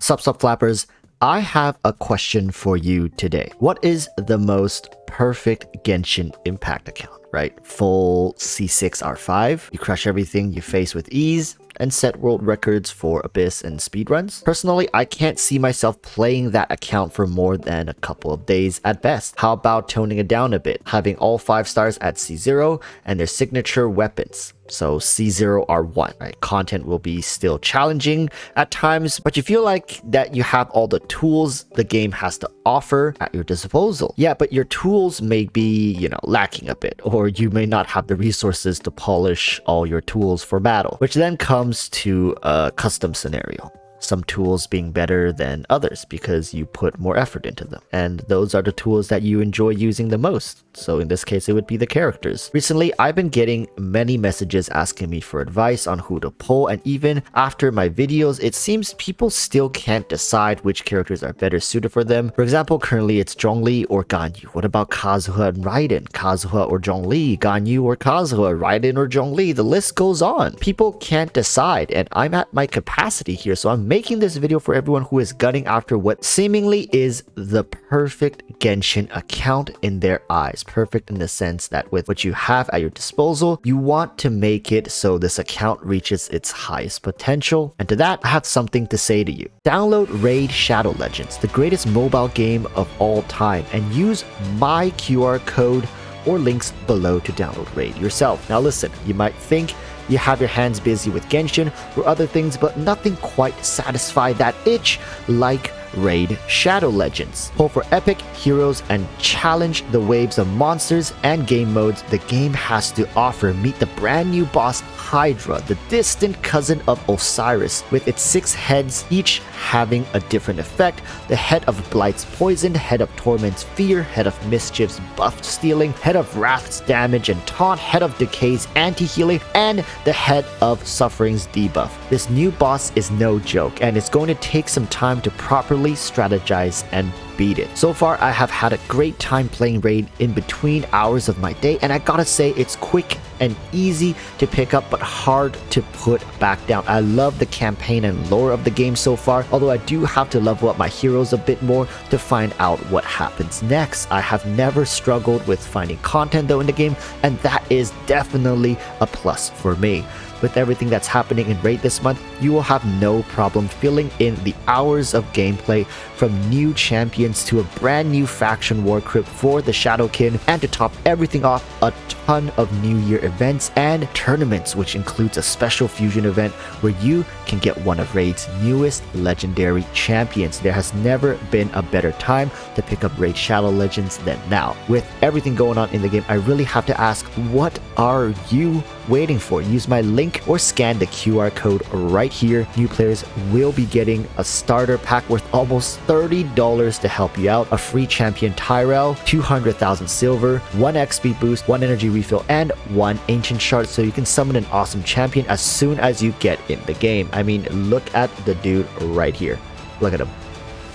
Sup flappers, I have a question for you today. What is the most perfect Genshin Impact account, right? Full C6 R5, you crush everything you face with ease, and set world records for Abyss and speedruns. Personally, I can't see myself playing that account for more than a couple of days at best. How about toning it down a bit, having all 5 stars at C0 and their signature weapons? So C0 R1, right? Content will be still challenging at times, but you feel like that you have all the tools the game has to offer at your disposal. Yeah, but your tools may be, lacking a bit, or you may not have the resources to polish all your tools for battle, which then comes to a custom scenario. Some tools being better than others because you put more effort into them. And those are the tools that you enjoy using the most. So in this case, it would be the characters. Recently, I've been getting many messages asking me for advice on who to pull, and even after my videos, it seems people still can't decide which characters are better suited for them. For example, currently it's Zhongli or Ganyu. What about Kazuha and Raiden? Kazuha or Zhongli? Ganyu or Kazuha? Raiden or Zhongli? The list goes on. People can't decide, and I'm at my capacity here, so I'm making this video for everyone who is gunning after what seemingly is the perfect Genshin account in their eyes. Perfect in the sense that with what you have at your disposal, you want to make it so this account reaches its highest potential. And to that, I have something to say to you. Download Raid Shadow Legends, the greatest mobile game of all time, and use my QR code or links below to download Raid yourself. Now listen, you might think you have your hands busy with Genshin or other things, but nothing quite satisfies that itch like Raid Shadow Legends. Pull for epic heroes and challenge the waves of monsters and game modes the game has to offer. Meet the brand new boss Hydra, the distant cousin of Osiris, with its 6 heads, each having a different effect. The head of Blight's poison, head of Torment's fear, head of Mischief's buff stealing, head of Wrath's damage and taunt, head of Decay's anti-healing, and the head of Suffering's debuff. This new boss is no joke, and it's going to take some time to properly strategize and beat it. So far, I have had a great time playing Raid in between hours of my day, and I gotta say it's quick and easy to pick up but hard to put back down. I love the campaign and lore of the game so far, although I do have to level up my heroes a bit more to find out what happens next. I have never struggled with finding content though in the game, and that is definitely a plus for me. With everything that's happening in Raid this month, you will have no problem filling in the hours of gameplay, from new champions to a brand new faction war crypt for the Shadowkin, and to top everything off, a ton of New Year events and tournaments, which includes a special fusion event where you can get one of Raid's newest legendary champions. There has never been a better time to pick up Raid Shadow Legends than now. With everything going on in the game, I really have to ask, what are you waiting for? Use my link or scan the QR code right here. New players will be getting a starter pack worth almost $30 to help you out, a free champion Tyrell, 200,000 silver, 1 XP boost, 1 energy refill, and 1 ancient shard, so you can summon an awesome champion as soon as you get in the game. I mean, look at the dude right here. Look at him.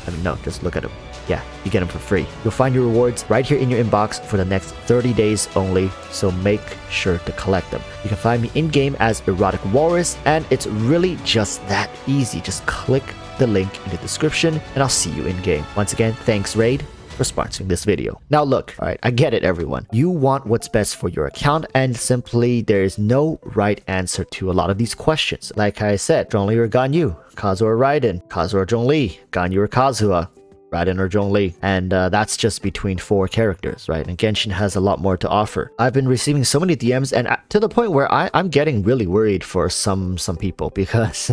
I mean, no, just look at him. Yeah, you get them for free. You'll find your rewards right here in your inbox for the next 30 days only, so make sure to collect them. You can find me in-game as Erotic Walrus, and it's really just that easy. Just click the link in the description, and I'll see you in-game. Once again, thanks Raid for sponsoring this video. Now look, alright, I get it everyone. You want what's best for your account, and simply there is no right answer to a lot of these questions. Like I said, Zhongli or Ganyu, Kazuha or Raiden, Kazuha or Zhongli, Ganyu or Kazuha, Raiden or Zhongli, and that's just between 4 characters, right? And Genshin has a lot more to offer. I've been receiving so many DMs, and to the point where I'm getting really worried for some people, because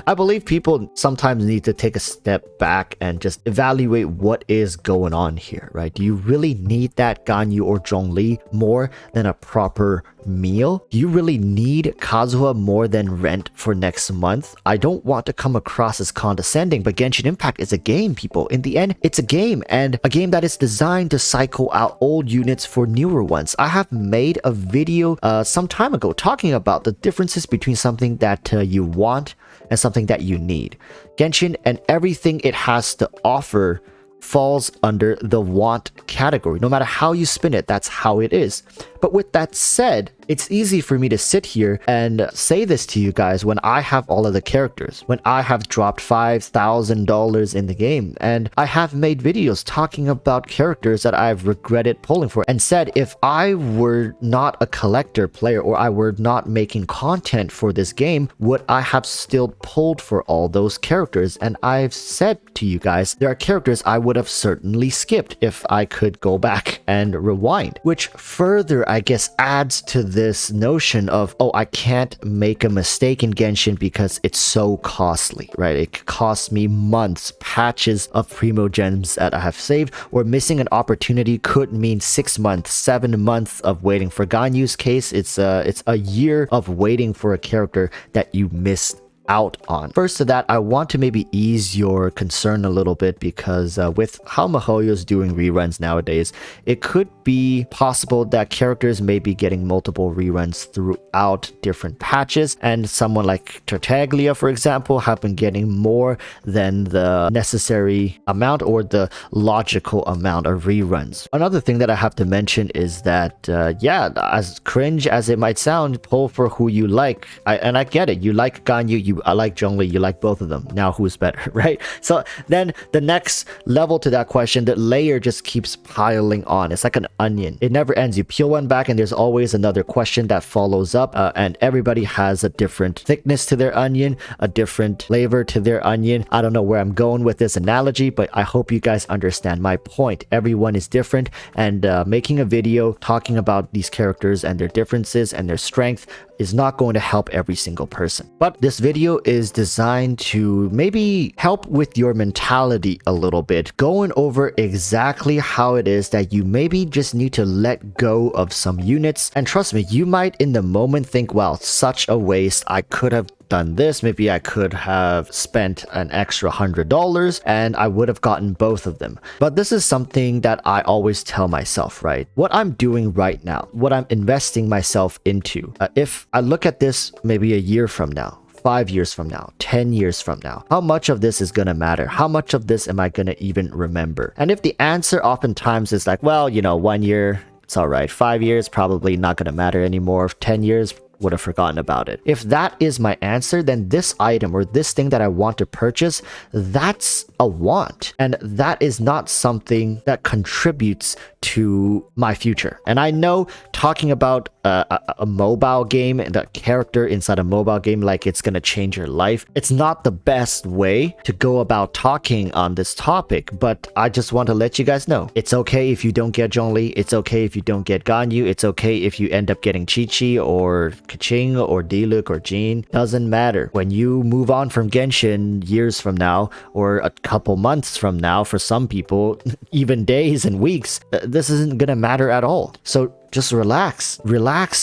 I believe people sometimes need to take a step back and just evaluate what is going on here, right? Do you really need that Ganyu or Zhongli more than a proper meal? Do you really need Kazuha more than rent for next month? I don't want to come across as condescending, but Genshin Impact is a game, people. In the end, it's a game, and a game that is designed to cycle out old units for newer ones. I have made a video some time ago talking about the differences between something that you want and something that you need. Genshin and everything it has to offer falls under the want category. No matter how you spin it, that's how it is. But with that said, it's easy for me to sit here and say this to you guys when I have all of the characters, when I have dropped $5,000 in the game, and I have made videos talking about characters that I've regretted pulling for, and said if I were not a collector player or I were not making content for this game, would I have still pulled for all those characters? And I've said to you guys, there are characters I would have certainly skipped if I could go back and rewind, which further, I guess, adds to this notion of, oh, I can't make a mistake in Genshin because it's so costly, right? It costs me months, patches of primo gems that I have saved, or missing an opportunity could mean 6 months, 7 months of waiting. For Ganyu's case, it's a year of waiting for a character that you missed out on. First to that, I want to maybe ease your concern a little bit, because with how miHoYo's doing reruns nowadays, it could be possible that characters may be getting multiple reruns throughout different patches, and someone like Tartaglia, for example, have been getting more than the necessary amount or the logical amount of reruns. Another thing that I have to mention is that yeah, as cringe as it might sound, pull for who you like. And I get it, you like Ganyu, I like Zhongli, you like both of them. Now who's better, right? So then the next level to that question, the layer just keeps piling on. It's like an onion. It never ends. You peel one back and there's always another question that follows up, and everybody has a different thickness to their onion, a different flavor to their onion. I don't know where I'm going with this analogy, but I hope you guys understand my point. Everyone is different, and making a video talking about these characters and their differences and their strength is not going to help every single person. But this video is designed to maybe help with your mentality a little bit, going over exactly how it is that you maybe just need to let go of some units. And trust me, you might in the moment think, wow, such a waste, I could have done this, maybe I could have spent an extra $100 and I would have gotten both of them. But this is something that I always tell myself, right? What I'm doing right now, what I'm investing myself into, if I look at this maybe a year from now, 5 years from now, 10 years from now, how much of this is gonna matter? How much of this am I gonna even remember? And if the answer oftentimes is like, well, you know, 1 year, it's all right. 5 years, probably not gonna matter anymore. 10 years, would have forgotten about it. If that is my answer, then this item or this thing that I want to purchase, that's a want. And that is not something that contributes to my future. And I know talking about a mobile game and a character inside a mobile game like it's gonna change your life, it's not the best way to go about talking on this topic, but I just want to let you guys know, it's okay if you don't get Zhongli, it's okay if you don't get Ganyu, it's okay if you end up getting Chi-Chi or Keqing or Diluc or Jean, doesn't matter. When you move on from Genshin years from now, or a couple months from now, for some people, even days and weeks, this isn't gonna matter at all. So just relax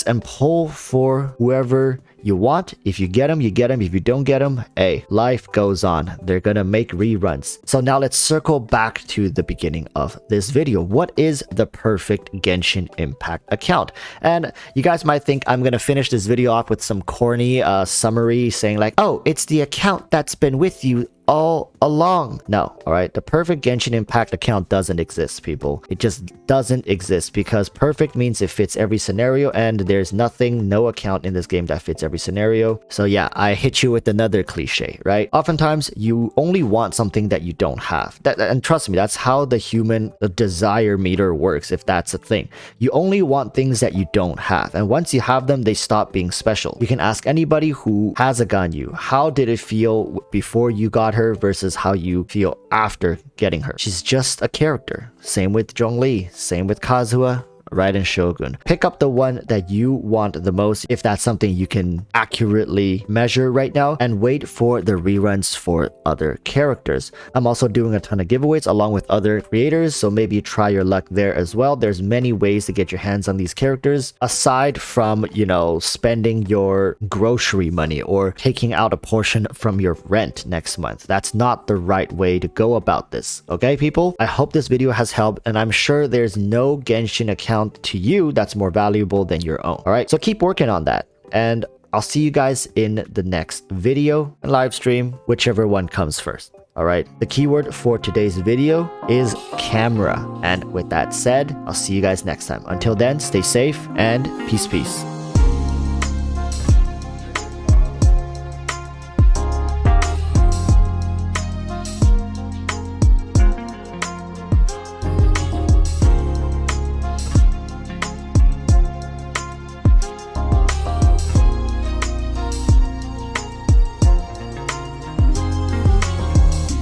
and pull for whoever you want. If you get them, you get them. If you don't get them, hey, life goes on. They're gonna make reruns. So now let's circle back to the beginning of this video. What is the perfect Genshin Impact account? And you guys might think I'm gonna finish this video off with some corny summary saying like, oh, it's the account that's been with you all along. No, all right, the perfect Genshin Impact account doesn't exist, people. It just doesn't exist, because perfect means it fits every scenario, and there's no account in this game that fits every scenario. So yeah, I hit you with another cliche, right? Oftentimes you only want something that you don't have. And trust me, that's how the human desire meter works, if that's a thing. You only want things that you don't have, and once you have them, they stop being special. You can ask anybody who has a Ganyu, how did it feel before you got her versus how you feel after getting her? She's just a character. Same with Zhongli, same with Kazuha, Raiden Shogun. Pick up the one that you want the most, if that's something you can accurately measure right now, and wait for the reruns for other characters. I'm also doing a ton of giveaways along with other creators, so maybe try your luck there as well. There's many ways to get your hands on these characters, aside from, you know, spending your grocery money or taking out a portion from your rent next month. That's not the right way to go about this. Okay, people? I hope this video has helped, and I'm sure there's no Genshin account to you that's more valuable than your own. All right, so keep working on that, and I'll see you guys in the next video and live stream, whichever one comes first. All right, the keyword for today's video is camera. And with that said, I'll see you guys next time. Until then, stay safe and peace.